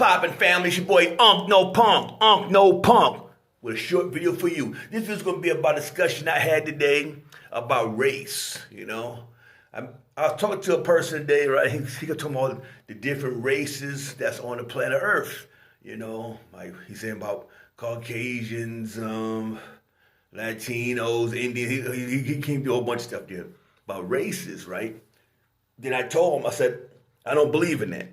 poppin', family? It's your boy Unk No Punk, Unk No Punk, with a short video for you. This is gonna be about a discussion I had today about race. I was talking to a person today, right? He talking about the different races that's on the planet Earth. Like he's saying about Caucasians, Latinos, Indians. He came to a whole bunch of stuff there about races, right? Then I told him, I said, I don't believe in that.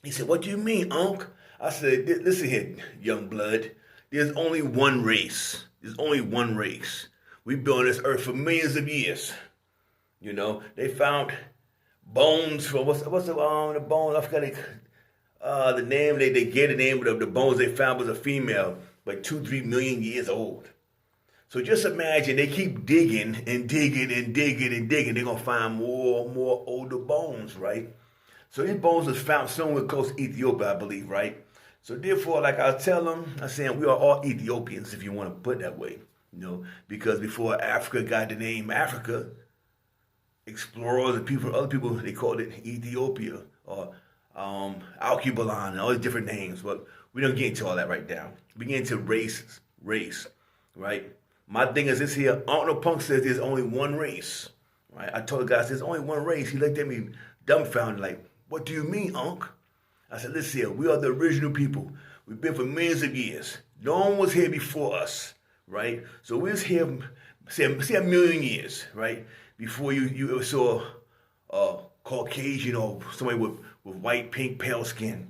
He said, what do you mean, Unc? I said, listen here, young blood. There's only one race. There's only one race. We've been on this earth for millions of years. They found bones from, what's the bones? I forgot the name. They gave the name of the bones they found was a female, like 2-3 million years old. So just imagine they keep digging and digging and digging and digging. They're going to find more older bones, right? So these bones was found somewhere close to Ethiopia, I believe, right? So therefore, like I tell them, I'm saying we are all Ethiopians, if you want to put it that way, because before Africa got the name Africa, explorers and other people, they called it Ethiopia or Alkebulan and all these different names. But we don't get into all that right now. We get into race, right? My thing is this here, Uncle Punk says there's only one race, right? I told the guy, there's only one race. He looked at me dumbfounded like, what do you mean, Unc? I said, listen here, we are the original people. We've been for millions of years. No one was here before us, right? So we was here, say a million years, right? Before you ever saw a Caucasian or somebody with white, pink, pale skin.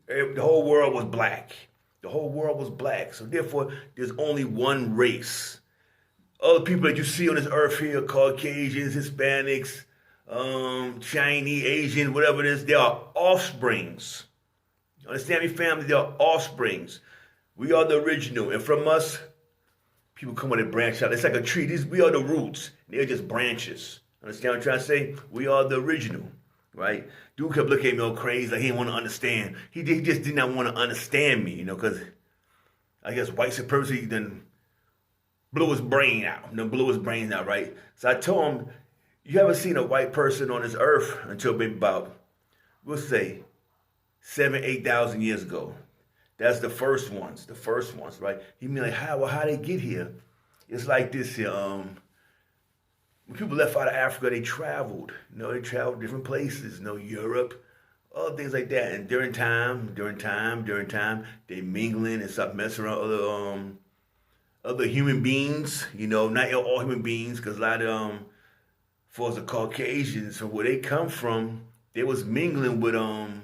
The whole world was black. The whole world was black. So therefore, there's only one race. Other people that you see on this earth here, Caucasians, Hispanics, Chinese, Asian, whatever it is, they are offsprings. You understand me, family? They are offsprings. We are the original. And from us, people come on and branch out. It's like a tree. We are the roots. They're just branches. Understand what I'm trying to say? We are the original, right? Dude kept looking at me all crazy, like he didn't want to understand. He just did not want to understand me, because I guess white supremacy then blew his brain out. Blew his brain out, right? So I told him, you haven't seen a white person on this earth until maybe about, we'll say, 7,000, 8,000 years ago. That's the first ones, right? He mean like, how they get here? It's like this here, when people left out of Africa, they traveled. They traveled different places, Europe, other things like that. And during time, they mingling and start messing around other human beings, not all human beings, because a lot of for the Caucasians, from where they come from, they was mingling with I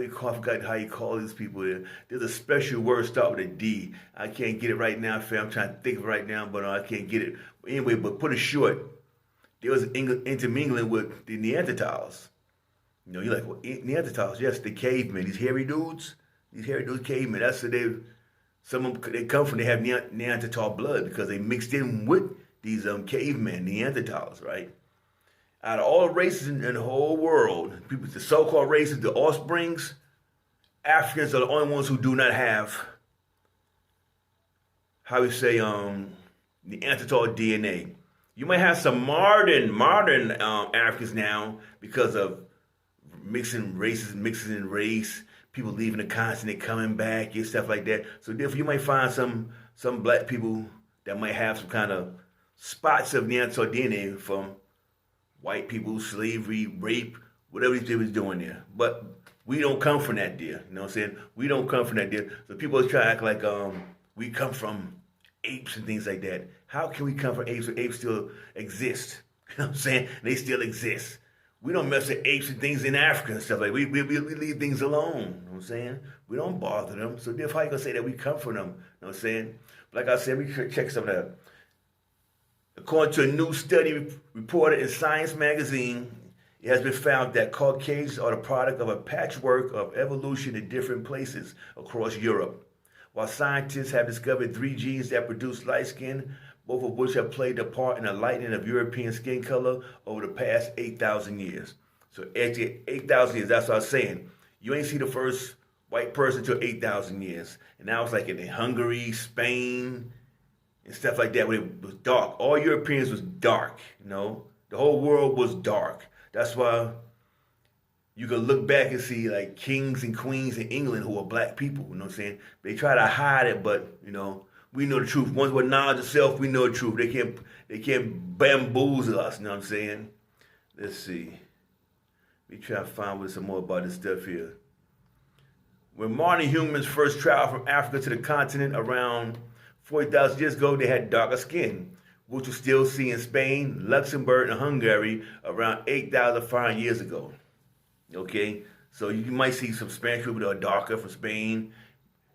forgot how you call these people. There's a special word start with a D. I can't get it right now, fam. I'm trying to think of it right now, but I can't get it. Anyway, but put it short, they was intermingling with the Neanderthals. You're like, well, Neanderthals, yes, the cavemen, these hairy dudes cavemen. That's where they come from. They have Neanderthal blood because they mixed in with these cavemen, Neanderthals, right? Out of all races in the whole world, people, the so-called races, the offsprings, Africans are the only ones who do not have, how we say, Neanderthal DNA. You might have some modern Africans now because of mixing races, mixing in race, people leaving the continent, coming back, and stuff like that. So therefore, you might find some black people that might have some kind of spots of Neanderthal DNA from white people, slavery, rape, whatever they was doing there. But we don't come from that deal. You know what I'm saying? We don't come from that deal. So people try to act like we come from apes and things like that. How can we come from apes when apes still exist? You know what I'm saying? They still exist. We don't mess with apes and things in Africa and stuff like that. We leave things alone. You know what I'm saying? We don't bother them. So therefore, how you gonna say that we come from them? You know what I'm saying? Like I said, we check some of that. According to a new study reported in Science magazine, it has been found that Caucasians are the product of a patchwork of evolution in different places across Europe. While scientists have discovered 3 genes that produce light skin, both of which have played a part in the lightening of European skin color over the past 8,000 years. So actually 8,000 years, that's what I was saying. You ain't see the first white person until 8,000 years. And now it's like in Hungary, Spain, and stuff like that, when it was dark. All Europeans was dark, The whole world was dark. That's why you can look back and see like kings and queens in England who are black people. You know what I'm saying? They try to hide it, but we know the truth. Once with knowledge of self, we know the truth. They can't bamboozle us. You know what I'm saying? Let's see. We try to find some more about this stuff here. When modern humans first traveled from Africa to the continent around 40,000 years ago, they had darker skin, which was still seen in Spain, Luxembourg, and Hungary around 8,500 years ago. Okay, so you might see some Spanish people that are darker from Spain.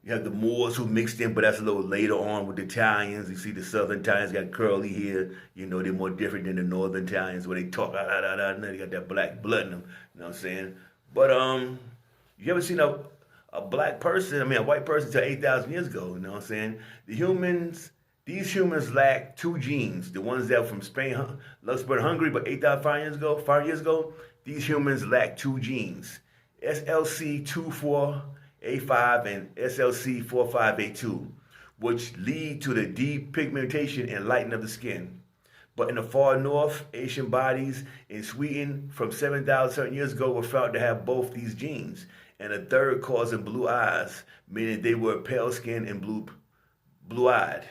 You have the Moors who mixed in, but that's a little later on with the Italians. You see the Southern Italians got curly hair. They're more different than the Northern Italians where they talk, and they got that black blood in them. You know what I'm saying? But you ever seen a black person, a white person till 8,000 years ago, you know what I'm saying? These humans lack two genes. The ones that are from Spain, Luxembourg, Hungary, but 8,500 years ago, these humans lack two genes. SLC24A5 and SLC45A2, which lead to the depigmentation and lightening of the skin. But in the far north, Asian bodies in Sweden from 7,000 years ago were found to have both these genes, and a third causing blue eyes, meaning they were pale-skinned and blue-eyed.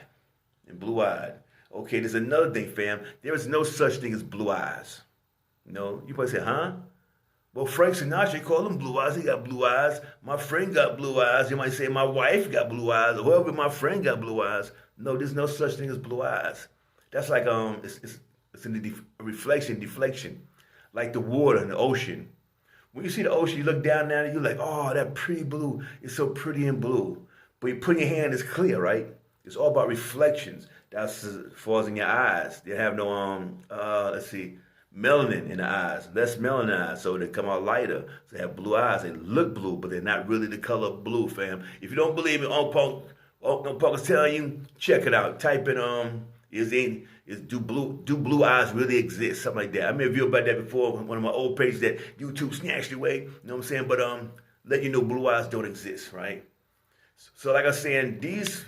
Okay, there's another thing, fam. There is no such thing as blue eyes. You probably say, huh? Well, Frank Sinatra called him blue eyes. He got blue eyes. My friend got blue eyes. You might say my wife got blue eyes, or whoever my friend got blue eyes. No, there's no such thing as blue eyes. That's like it's in the deflection, like the water in the ocean. When you see the ocean, you look down there and you're like, oh, that pretty blue. It's so pretty and blue. But you put in your hand, it's clear, right? It's all about reflections. That's as far as in your eyes. They have no melanin in the eyes, less melanin eyes, so they come out lighter. So they have blue eyes. They look blue, but they're not really the color of blue, fam. If you don't believe me, Punk is telling you, check it out. Type in do blue eyes really exist? Something like that. I made a video about that before on one of my old pages that YouTube snatched away. You know what I'm saying? But let you know blue eyes don't exist, right? So like I was saying, these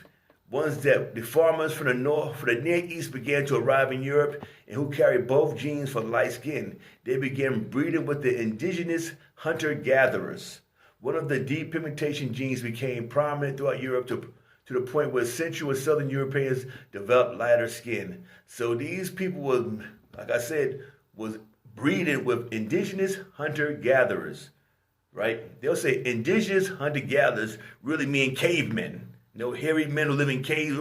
ones that the farmers from the north, from the Near East began to arrive in Europe and who carried both genes for light skin. They began breeding with the indigenous hunter-gatherers. One of the depigmentation genes became prominent throughout Europe to the point where Central and Southern Europeans developed lighter skin. So these people were, like I said, was breeding with indigenous hunter-gatherers, right? They'll say indigenous hunter-gatherers really mean cavemen. Hairy men who live in caves,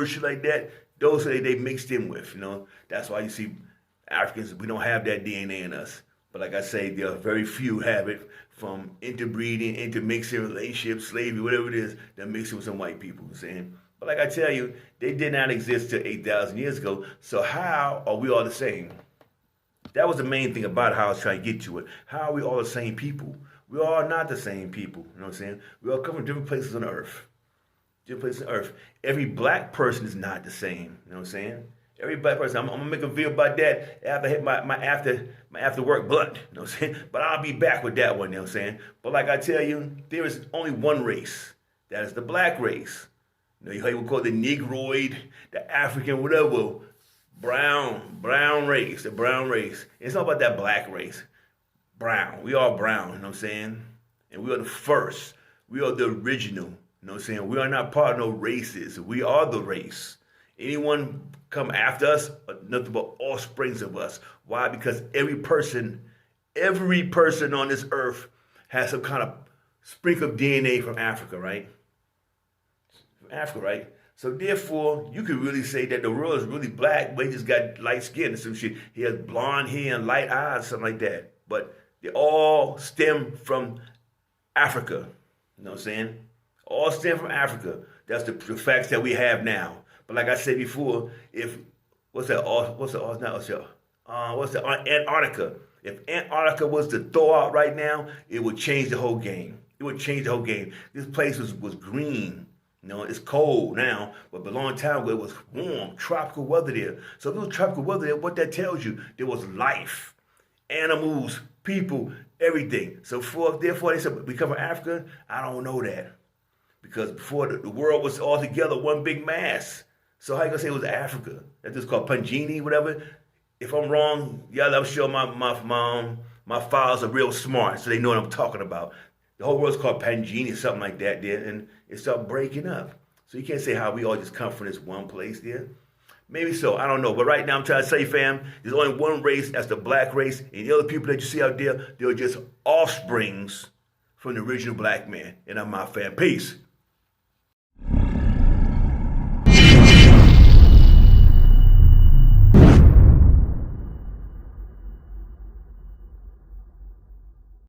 shit like that. Those they mixed in with, That's why you see Africans, we don't have that DNA in us. But like I say, there are very few have it from interbreeding, intermixing relationships, slavery, whatever it is, that mixing with some white people, saying. But like I tell you, they did not exist till 8,000 years ago. So how are we all the same? That was the main thing about how I was trying to get to it. How are we all the same people? We all are not the same people, you know what I'm saying? We all come from different places on earth. Different places on earth. Every black person is not the same, you know what I'm saying? Every black person, I'm gonna make a video about that after I hit my after work blunt, you know what I'm saying? But I'll be back with that one, you know what I'm saying? But like I tell you, there is only one race. That is the black race. You would call it the Negroid, the African, whatever. Brown race, the brown race. It's not about that black race. Brown. We are brown, you know what I'm saying? And we are the first. We are the original, you know what I'm saying? We are not part of no races. We are the race. Anyone come after us, nothing but offsprings of us. Why? Because every person on this earth has some kind of sprinkle of DNA from Africa, right? From Africa, right? So therefore, you could really say that the world is really black, but he just got light skin and some shit. He has blonde hair and light eyes, something like that. But they all stem from Africa. You know what I'm saying? All stem from Africa. That's the facts that we have now. But like I said before, what's Antarctica? If Antarctica was to thaw out right now, it would change the whole game. It would change the whole game. This place was green. It's cold now, but a long time ago it was warm, tropical weather there. So if it was tropical weather there, what that tells you, there was life, animals, people, everything. So therefore they said, we come from Africa? I don't know that. Because before the world was all together, one big mass. So how you gonna say it was Africa? That's just called Pangini, whatever. If I'm wrong, yeah, I'm sure my My files are real smart, so they know what I'm talking about. The whole world's called Pangea or something like that there, and it started breaking up. So you can't say how we all just come from this one place there. Maybe so, I don't know. But right now I'm trying to say, fam, there's only one race, that's the black race. And the other people that you see out there, they're just offsprings from the original black man. And I'm my fam. Peace.